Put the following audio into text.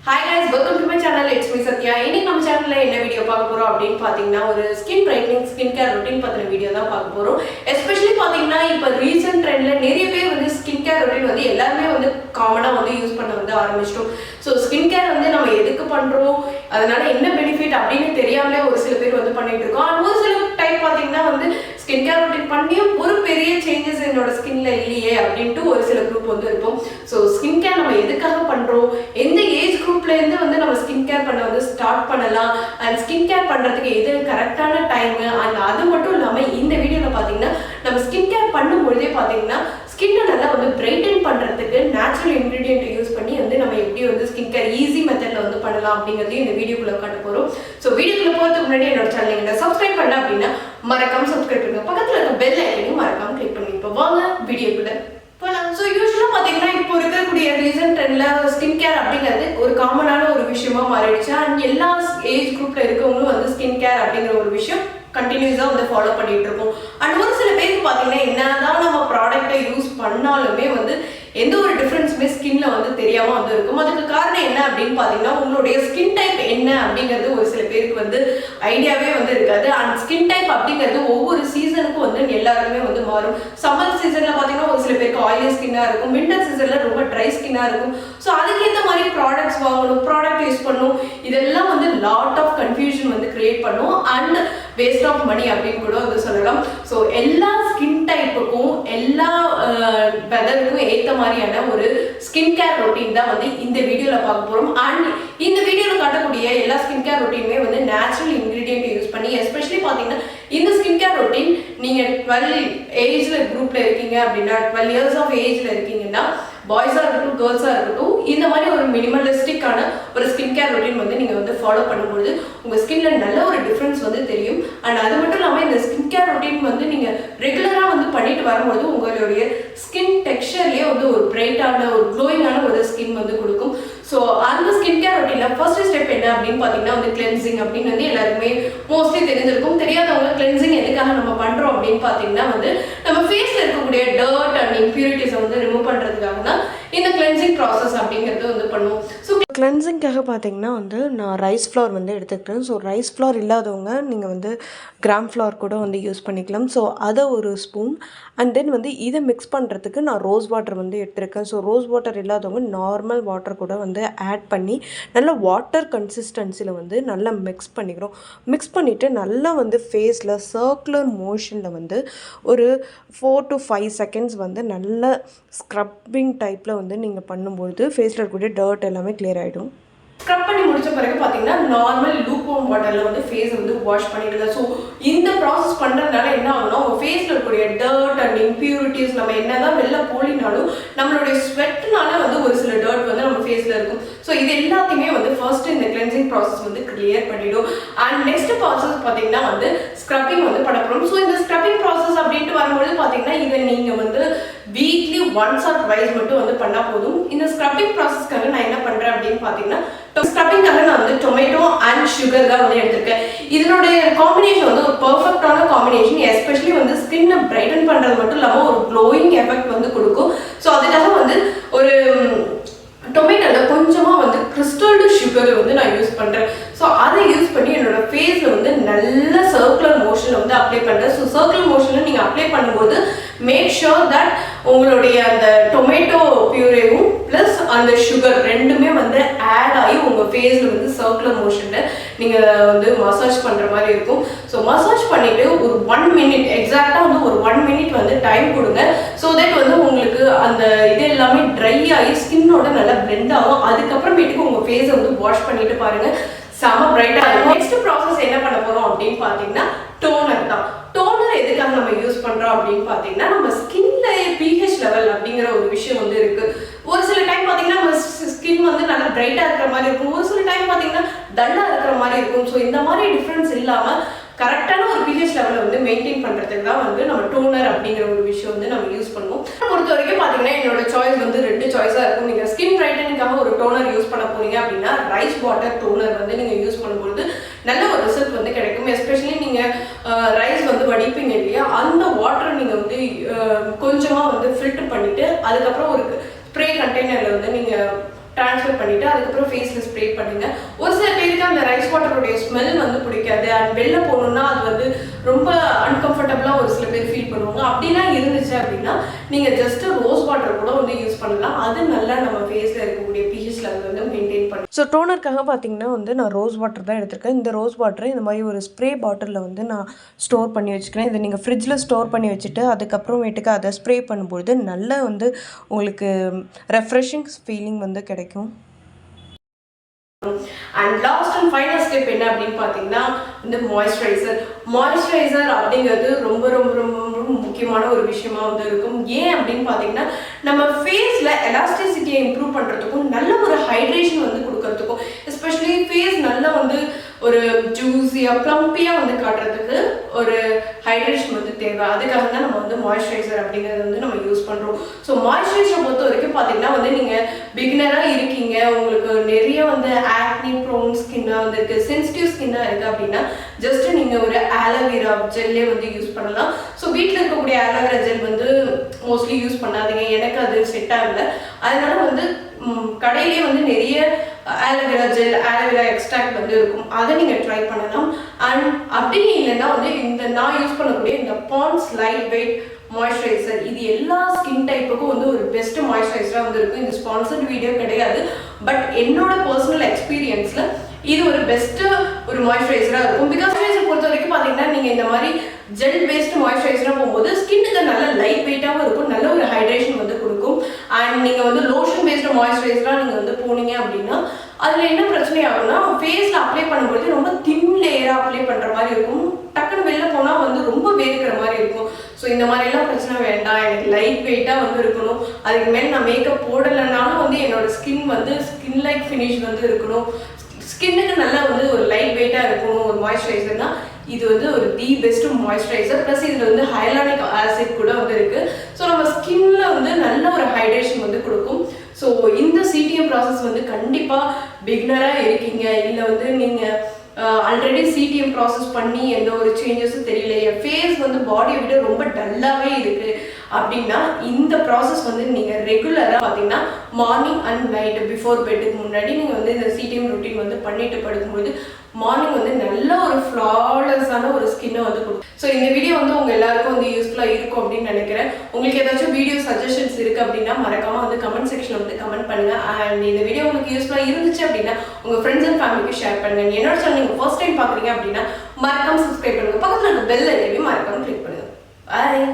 Hi guys, welcome to my channel. It's me Satya. இன்னைக்கு நம்ம சேனல்ல என்ன வீடியோ பார்க்க போறோம் அப்படினு பாத்தீங்கன்னா ஒரு skin brightening skin care routine பத்தின வீடியோ தான் பார்க்க போறோம். எஸ்பெஷலி பாத்தீங்கன்னா இப்ப ரீசன்ட் ட்ரெண்ட்ல நிறைய பேர் வந்து ஸ்கின் கேர் ரொட்டீன் வந்து எல்லாரும் வந்து காமனா வந்து யூஸ் பண்ண வந்து ஆரம்பிச்சிட்டோம். சோ ஸ்கின் கேர் வந்து நம்ம எதுக்கு பண்றோம், அதனால என்ன பெனிஃபிட் அப்படினு தெரியாமலே ஒரு சில பேர் வந்து பண்ணிட்டு இருக்கோம். and ஒரு சில டைப் பாத்தீங்கன்னா வந்து ஸ்கின் கேர் ரொட்டீன் பண்ணியும் ஒரு பெரிய சேஞ்சஸ் என்னோட ஸ்கின்ல இல்லையே அப்படினு ஒரு சில குரூப் வந்து இருக்கும். சோ ஸ்கின் கேர் நம்ம எதுக்காக பண்றோம், எந்த ஏஜ் குரூப்ல இருந்து வந்து நம்ம ஸ்கின் கேர் பண்ண வந்து ஸ்டார்ட் பண்ணலாம், அண்ட் ஸ்கின் கேர் பண்றதுக்கு எது கரெக்டான டைம், அண்ட் அது மட்டும் இல்லாம இந்த வீடியோல பாத்தீங்கன்னா நம்ம ஸ்கின் கேர் பண்ணும்போதே பாத்தீங்கன்னா ஸ்கின்னை நல்லா வந்து பிரைட்டன் பண்றதுக்கு நேச்சுரல் இன்கிரிடியன்ட் யூஸ் பண்ணி வந்து நம்ம எப்படி வந்து ஸ்கின் கேர் ஈஸி மெத்தட்ல வந்து பண்ணலாம் அப்படிங்கறதையும் இந்த வீடியோக்குள்ள காட்ட போறோம். சோ வீடியோக்குள்ள போறதுக்கு முன்னாடி என்னோட சேனலை நீங்க சப்ஸ்கிரைப் பண்ணல அப்படின்னா மறக்காம சப்ஸ்கிரைப் பண்ணுங்க, பக்கத்துல இருக்க பெல் ஐக்கனையும் மறக்காம கிளிக் பண்ணுங்க. இப்போ வாங்க வீடியோக்குள்ள போலாம். ஸோ யூஸ்வலாக பார்த்தீங்கன்னா இப்போ இருக்கக்கூடிய ரீசன்ட் ட்ரெண்ட்ல ஸ்கின் கேர் அப்படிங்கிறது ஒரு காமனான ஒரு விஷயமா மாறிடுச்சு. அண்ட் எல்லா ஏஜ் குரூப்ல இருக்கவங்களும் வந்து ஸ்கின் கேர் அப்படிங்கிற ஒரு விஷயம் கண்டினியூஸாக வந்து ஃபாலோ பண்ணிட்டு இருக்கோம். அண்ட் ஒரு சில பேருக்கு பார்த்தீங்கன்னா என்னதான் நம்ம ப்ராடக்டை யூஸ் பண்ணாலுமே வந்து எந்த ஒரு டிஃப்ரென்ஸுமே ஸ்கின்ல வந்து தெரியாம வந்து இருக்கும். அதுக்கு காரணம் என்ன அப்படின்னு பார்த்தீங்கன்னா உங்களுடைய ஸ்கின் டைப் என்ன அப்படிங்கிறது ஒரு சில பேருக்கு வந்து ஐடியாவே வந்து இருக்காது. அண்ட் ஸ்கின் டைப் அப்படிங்கிறது ஒவ்வொரு சீசனுக்கும் வந்து எல்லாருமே வந்து மாறும். சம்மர் சீசன்ல பார்த்தீங்கன்னா ஒரு சில பேருக்கு ஆயிலி ஸ்கின்னா இருக்கும், வின்டர் சீசன்ல ரொம்ப ட்ரை ஸ்கின்னா இருக்கும். ஸோ அதுக்கேற்ற மாதிரி ப்ராடக்ட்ஸ் வாங்கணும், ப்ராடக்ட் யூஸ் பண்ணணும், இதெல்லாம் வந்து லாட் ஆஃப் கன்ஃபியூஷன் வந்து கிரியேட் பண்ணும் அண்ட் வேஸ்ட் ஆஃப் மணி அப்படின்னு கூட வந்து சொல்லலாம். ஸோ எல்லா ஸ்கின் டைப்புக்கும் எல்லா வெதருக்கும் ஏற்ற மாதிரியான ஒரு ஸ்கின் கேர் ரொட்டீன் தான் வந்து இந்த வீடியோல பார்க்க போறோம். அண்ட் இந்த வீடியோல காட்டக்கூடிய எல்லா ஸ்கின் கேர் ரொட்டீனுமே வந்து நேச்சுரல் இன்கிரிடியன்ட் யூஸ் பண்ணி, எஸ்பெஷலி பார்த்தீங்கன்னா இந்த ஸ்கின் கேர் ரொட்டீன் நீங்க 12 ஏஜ்ல குரூப்ல இருக்கீங்க அப்படின்னா, 12 இயர்ஸ் ஆஃப் ஏஜ்ல இருக்கீங்கன்னா, பாய்ஸா இருக்கட்டும் கேர்ள்ஸா இருக்கட்டும், இந்த மாதிரி ஒரு மினிமலிஸ்டிக்கான ஒரு ஸ்கின் கேர் ரொட்டீன் வந்து நீங்க வந்து ஃபாலோ பண்ணும்போது உங்க ஸ்கின்ல நல்ல ஒரு டிஃபரன்ஸ் வந்து தெரியும். அண்ட் அது மட்டும் இல்லாமல் இந்த ஸ்கின் கேர் ரொட்டீன் வந்து நீங்க ரெகுலரா வந்து பண்ணிட்டு வரும்போது உங்களுடைய ஸ்கின் டெக்ஸ்சர்லயே வந்து ஒரு பிரைட்டான ஒரு க்ளோயிங்கான ஒரு ஸ்கின் வந்து கொடுக்கும். ஸோ அந்த ஸ்கின் கேர் ரொட்டீன்ல ஃபர்ஸ்ட் ஸ்டெப் என்ன அப்படின்னு பார்த்தீங்கன்னா வந்து கிளென்சிங் அப்படின்னு வந்து எல்லாருக்குமே மோஸ்ட்லி தெரிஞ்சிருக்கும். தெரியாதவங்க கிளென்சிங் எதுக்காக நம்ம பண்றோம் அப்படின்னு பார்த்தீங்கன்னா வந்து நம்ம ஃபேஸ்ல இருக்கக்கூடிய டர்ட் அண்ட் இம்பியூரிட்டிஸை வந்து ரிமூவ் பண்றதுக்காக தான் இந்த கிளென்சிங் ப்ராசஸ் அப்படிங்கிறது வந்து பண்ணுவோம். ஸோ கிளென்சிங்காக பார்த்தீங்கன்னா வந்து நான் ரைஸ் ஃப்ளவர் வந்து எடுத்துக்கிட்டேன். ஸோ ரைஸ் ஃப்ளவர் இல்லாதவங்க நீங்கள் வந்து கிராம் ஃப்ளவர் கூட வந்து யூஸ் பண்ணிக்கலாம். ஸோ அதை ஒரு ஸ்பூன் அண்ட் தென் வந்து இதை மிக்ஸ் பண்ணுறதுக்கு நான் ரோஸ் வாட்டர் வந்து எடுத்திருக்கேன். ஸோ ரோஸ் வாட்டர் இல்லாதவங்க நார்மல் வாட்டர் கூட வந்து ஆட் பண்ணி நல்ல வாட்டர் கன்சிஸ்டன்சியில் வந்து நல்லா மிக்ஸ் பண்ணிக்கிறோம். மிக்ஸ் பண்ணிவிட்டு நல்லா வந்து ஃபேஸில் சர்க்குலர் மோஷனில் வந்து ஒரு 4 to 5 செகண்ட்ஸ் வந்து நல்ல ஸ்க்ரப்பிங் டைப்பில் வந்து நீங்கள் பண்ணும்பொழுது ஃபேஸில் இருக்கக்கூடிய டர்ட் எல்லாமே கிளியர் ஆகிடும். ஸ்க்ரப் பண்ணி முடிச்ச பிறகு பார்த்தீங்கன்னா நார்மல் லூப் வார்ம் வாட்டரில் வந்து ஃபேஸ் வந்து வாஷ் பண்ணிடுங்க. ஸோ இந்த ப்ராசஸ் பண்ணுறதுனால என்ன ஆகும்னா உங்கள் ஃபேஸில் இருக்கக்கூடிய டர்ட் அண்ட் இம்பியூரிட்டிஸ் நம்ம என்னதான் வெளில போலினாலும் நம்மளுடைய ஸ்வெட்னால வந்து ஒரு சில டர்ட் வந்து நம்ம ஃபேஸில் இருக்கும். ஸோ இது எல்லாத்தையுமே வந்து ஃபர்ஸ்ட் இந்த கிளென்சிங் ப்ராசஸ் வந்து கிளியர் பண்ணிடும். அண்ட் நெக்ஸ்ட் ப்ராசஸ் பார்த்தீங்கன்னா வந்து ஸ்க்ரப்பிங் வந்து பண்ண போகிறோம். ஸோ இந்த ஸ்க்ரப்பிங் ப்ராசஸ் அப்படின்ட்டு வரும்போது பார்த்தீங்கன்னா இதை நீங்கள் வந்து வீக்லி ஒன்ஸ் ஆர் ட்வைஸ் மட்டும் வந்து பண்ணால் போதும். இந்த ஸ்க்ரப்பிங் ப்ராசஸ்க்காக நான் என்ன பண்ணுறேன் அப்படின்னு பார்த்தீங்கன்னா ஸ்க்ரப்பிங்காக நான் வந்து டொமேட்டோ அண்ட் சுகர் தான் வந்து எடுத்திருக்கேன். இதனுடைய காம்பினேஷன் வந்து ஒரு பர்ஃபெக்டான காம்பினேஷன். எஸ்பெஷலி வந்து ஸ்கின்னை பிரைட்டன் பண்ணுறது மட்டும் இல்லாமல் ஒரு க்ளோயிங் எஃபெக்ட் வந்து கொடுக்கும். ஸோ அதுக்காக வந்து ஒரு டொமேட்டோவில் கொஞ்சமாக வந்து கிறிஸ்டல்டு சுகர் வந்து நான் யூஸ் பண்ணுறேன். ஸோ அதை யூஸ் பண்ணி என்னோட ஃபேஸில் வந்து நல்ல சர்க்குலர் மோஷனில் வந்து அப்ளை பண்ணுறேன். ஸோ சர்க்குலர் மோஷனில் நீங்கள் அப்ளை பண்ணும்போது மேக் ஷுர் தட் உங்களுடைய அந்த டொமேட்டோ பியூரேவும் ப்ளஸ் அந்த சுகர் ரெண்டுமே வந்து ஆட் ஆகி உங்கள் ஃபேஸில் வந்து சர்க்குலர் மோஷனில் நீங்கள் வந்து மசாஜ் பண்ணுற மாதிரி இருக்கும். ஸோ மசாஜ் பண்ணிவிட்டு ஒரு 1 minute எக்ஸாக்டாக வந்து ஒரு 1 minute வந்து டைம் கொடுங்க. ஸோ தட் வந்து உங்களுக்கு அந்த இது எல்லாமே ட்ரை ஆகி ஸ்கின்னோட நல்லா பிளெண்ட் ஆகும். அதுக்கப்புறமேட்டுக்கு உங்கள் ஃபேஸை வந்து வாஷ் பண்ணிட்டு பாருங்கள், செம பிரைட்டாக இருக்கும். நெக்ஸ்ட் ப்ராசஸ் என்ன பண்ண போகிறோம் அப்படின்னு பார்த்தீங்கன்னா டோனர் தான். டோனர் எதுக்காக நம்ம யூஸ் பண்ணுறோம் அப்படின்னு பார்த்தீங்கன்னா நம்ம ஸ்கின்ல pH லெவல் அப்படிங்கிற ஒரு விஷயம் வந்து இருக்கு. ஒரு சில டைம் பார்த்தீங்கன்னா நம்ம ஸ்கின் வந்து நல்லா பிரைட்டாக இருக்கிற மாதிரி இருக்கும், ஒரு சில டைம் பார்த்தீங்கன்னா டல்லாக இருக்கிற மாதிரி இருக்கும். ஸோ இந்த மாதிரி டிஃப்ரென்ஸ் இல்லாமல் கரெக்டான ஒரு pH லெவலை வந்து மெயின்டைன் பண்ணுறதுக்கு தான் வந்து நம்ம டோனர் அப்படிங்கிற ஒரு விஷயம் வந்து நம்ம யூஸ் பண்ணுவோம். பொறுத்த வரைக்கும் பார்த்தீங்கன்னா என்னோட சாய்ஸ் வந்து 2 சாய்ஸாக இருக்கும். நீங்கள் ஸ்கின் பிரைட்டனிங்காக ஒரு டோனர் யூஸ் பண்ண போறீங்க அப்படின்னா ரைஸ் வாட்டர் டோனர் வந்து நீங்கள் யூஸ் பண்ணும்போது நல்ல ஒரு ரிசல்ட் வந்து கிடைக்கும். எஸ்பெஷலி நீங்கள் ரைஸ் வந்து வடிப்பீங்க இல்லையா, அந்த வாட்டரை நீங்கள் வந்து கொஞ்சமாக வந்து ஃபில்டர் பண்ணிவிட்டு அதுக்கப்புறம் ஒரு ஸ்ப்ரே கண்டெய்னரில் வந்து நீங்கள் ட்ரான்ஸ்ஃபர் பண்ணிவிட்டு அதுக்கப்புறம் ஃபேஸில் ஸ்ப்ரே பண்ணுங்கள். ஒரு சில பேருக்கு அந்த ரைஸ் வாட்டருடைய ஸ்மெல் வந்து பிடிக்காது, அண்ட் வெளில போகணுன்னா அது வந்து ரொம்ப அன்கம்ஃபர்டபுளாக ஒரு சில பேர் ஃபீல் பண்ணுவாங்க. அப்படிலாம் இருந்துச்சு அப்படின்னா நீங்கள் ஜஸ்ட் ரோஸ் வாட்டர் கூட வந்து யூஸ் பண்ணலாம். அது நல்லா நம்ம ஃபேஸில் இருக்கக்கூடிய pH லெவல் வந்து மெயின்டைன் பண்ணும். ஸோ டோனருக்காக பார்த்தீங்கன்னா வந்து நான் ரோஸ் வாட்டர் தான் எடுத்திருக்கேன். இந்த ரோஸ் வாட்டரை இந்த மாதிரி ஒரு ஸ்ப்ரே பாட்டிலில் வந்து நான் ஸ்டோர் பண்ணி வச்சுக்கிறேன். இதை நீங்கள் ஃப்ரிட்ஜில் ஸ்டோர் பண்ணி வச்சுட்டு அதுக்கப்புறமேட்டுக்கு அதை ஸ்ப்ரே பண்ணும்பொழுது நல்லா வந்து உங்களுக்கு ரெஃப்ரெஷிங் ஃபீலிங் வந்து கிடைக்கும். And last and final step என்ன அப்படின்னு பார்த்தீங்கன்னா இந்த மாய்ஸ்சரைசர் அப்படிங்கிறது ரொம்ப ரொம்ப ரொம்ப ரொம்ப முக்கியமான ஒரு விஷயமா வந்து இருக்கும். ஏன் அப்படின்னு பார்த்தீங்கன்னா நம்ம ஃபேஸில் எலாஸ்டிசிட்டியை இம்ப்ரூவ் பண்ணுறதுக்கும் நல்ல ஒரு ஹைட்ரேஷன் வந்து கொடுக்கறதுக்கும், எஸ்பெஷலி ஃபேஸ் நல்லா வந்து ஒரு ஜூஸியாக ப்ளம்பியாக வந்து காட்டுறதுக்கு ஒரு ஹைட்ரேஷன் வந்து தேவை. அதுக்காக தான் நம்ம வந்து மாய்ஸ்சரைசர் அப்படிங்கிறது வந்து நம்ம யூஸ் பண்ணுறோம். ஸோ மாய்ஸ்சரைசரை பொறுத்த வரைக்கும் பார்த்தீங்கன்னா வந்து நீங்கள் பிகினராக இருக்கீங்க, உங்களுக்கு நிறைய வந்து ஆக்னி ப்ரோன் ஸ்கின்னாக வந்து இருக்குது, சென்சிட்டிவ் ஸ்கின்னாக இருக்குது அப்படின்னா ஜஸ்ட் நீங்கள் ஒரு ஆலோவேரா ஜெல்லே வந்து யூஸ் பண்ணலாம். ஸோ வீட்டில் இருக்கக்கூடிய ஆலோவேரா ஜெல் வந்து மோஸ்ட்லி யூஸ் பண்ணாதீங்க, எனக்கு அது செட் ஆகலை. அதனால வந்து கடையிலே வந்து நிறைய ஆலோவேரா ஜெல், ஆலோவேரா எக்ஸ்ட்ராக்ட் வந்து இருக்கும், அதை நீங்கள் ட்ரை பண்ணலாம். அண்ட் அப்படி இல்லைன்னா வந்து இந்த நான் யூஸ் பண்ணக்கூடிய இந்த பாண்ட்ஸ் லைட் வெயிட் மாய்ஸ்சரைசர், இது எல்லா ஸ்கின் டைப்புக்கும் வந்து ஒரு பெஸ்ட் மாய்ஸ்சரைசராக வந்து இருக்கும். இது ஸ்பான்சர்ட் வீடியோ கிடையாது, பட் என்னோட பர்சனல் எக்ஸ்பீரியன்ஸில் இது ஒரு பெஸ்ட்டு ஒரு மாய்ஸ்சரைசராக இருக்கும். பிகாஸ் மாய்ஸ்சரைசர் பொறுத்த வரைக்கும் பார்த்தீங்கன்னா நீங்கள் இந்த மாதிரி ஜெல் பேஸ்டு மாய்ஸ்சரைசராக போகும்போது ஸ்கின்னுக்கு நல்ல லைட் வெயிட்டாகவும் இருக்கும், நல்ல ஒரு ஹைட்ரேஷன் வந்து கொடுக்கும். அண்ட் நீங்கள் வந்து லோஷன் பேஸ்டு மாய்ஸ்சரைசராக நீங்கள் வந்து போனீங்க அப்படின்னா அதில் என்ன பிரச்சனை ஆகும்னா ஃபேஸில் அப்ளை பண்ணும்போது ரொம்ப தின் லேயராக அப்ளை பண்ணுற மாதிரி இருக்கும், டக்குன்னு வெளில போனால் வந்து ரொம்ப வேர்க்கிற மாதிரி இருக்கும். ஸோ இந்த மாதிரிலாம் பிரச்சனை வேண்டாம், எனக்கு லைட் வெயிட்டாக வந்து இருக்கணும், அதுக்கு மேலே நான் மேக்கப் போடலைனாலும் வந்து என்னோட ஸ்கின் வந்து ஸ்கின் லைக் ஃபினிஷ் வந்து இருக்கணும், ஸ்கின்னுக்கு நல்லா வந்து ஒரு லைட் வெயிட்டாக இருக்கணும் ஒரு மாய்ஸ்சரைசர்னா இது வந்து ஒரு தி பெஸ்ட் மாய்ஸ்சரைசர். ப்ளஸ் இதில் வந்து ஹைலானிக் ஆசிட் கூட வந்து இருக்குது. ஸோ நம்ம ஸ்கின்ல வந்து நல்ல ஒரு ஹைட்ரேஷன் வந்து கொடுக்கும். ஸோ இந்த சிடிஎம் ப்ராசஸ் வந்து கண்டிப்பாக பிகினராக இருக்கீங்க, இல்லை வந்து நீங்கள் ஆல்ரெடி சிடிஎம் ப்ராசஸ் பண்ணி எந்த ஒரு சேஞ்சஸும் தெரியல, என் ஃபேஸ் வந்து பாடியை விட ரொம்ப டல்லாகவே இருக்குது அப்படின்னா இந்த ப்ராசஸ் வந்து நீங்கள் ரெகுலராக பார்த்தீங்கன்னா மார்னிங் அண்ட் நைட் பிஃபோர் பெட்டுக்கு முன்னாடி நீங்கள் வந்து இந்த சிடிஎம் ரொட்டீன் வந்து பண்ணிட்டு படுக்கும்போது மார்னிங் வந்து நல்ல ஒரு ஃப்ளாலெஸ்ஸான ஒரு ஸ்கின்னை வந்து கொடுக்கும். ஸோ இந்த வீடியோ வந்து உங்கள் எல்லாருக்கும் வந்து யூஸ்ஃபுல்லாக இருக்கும் அப்படின்னு நினைக்கிறேன். உங்களுக்கு ஏதாச்சும் வீடியோ சஜஷன்ஸ் இருக்குது அப்படின்னா மறக்காமல் வந்து கமெண்ட் செக்ஷனில் வந்து கமெண்ட் பண்ணுங்கள். அண்ட் இந்த வீடியோ உங்களுக்கு யூஸ்ஃபுல்லாக இருந்துச்சு அப்படின்னா உங்கள் ஃப்ரெண்ட்ஸ் அண்ட் ஃபேமிலிக்கு ஷேர் பண்ணுங்கள். என்னோட சேனல் நீங்கள் ஃபர்ஸ்ட் டைம் பார்க்குறீங்க அப்படின்னா மறக்காமல் சப்ஸ்கிரைப் பண்ணுங்கள், பக்கத்தில் இருக்க பெல் ஐக்கனையும் மறக்காமல் கிளிக் பண்ணுங்கள். பாய்.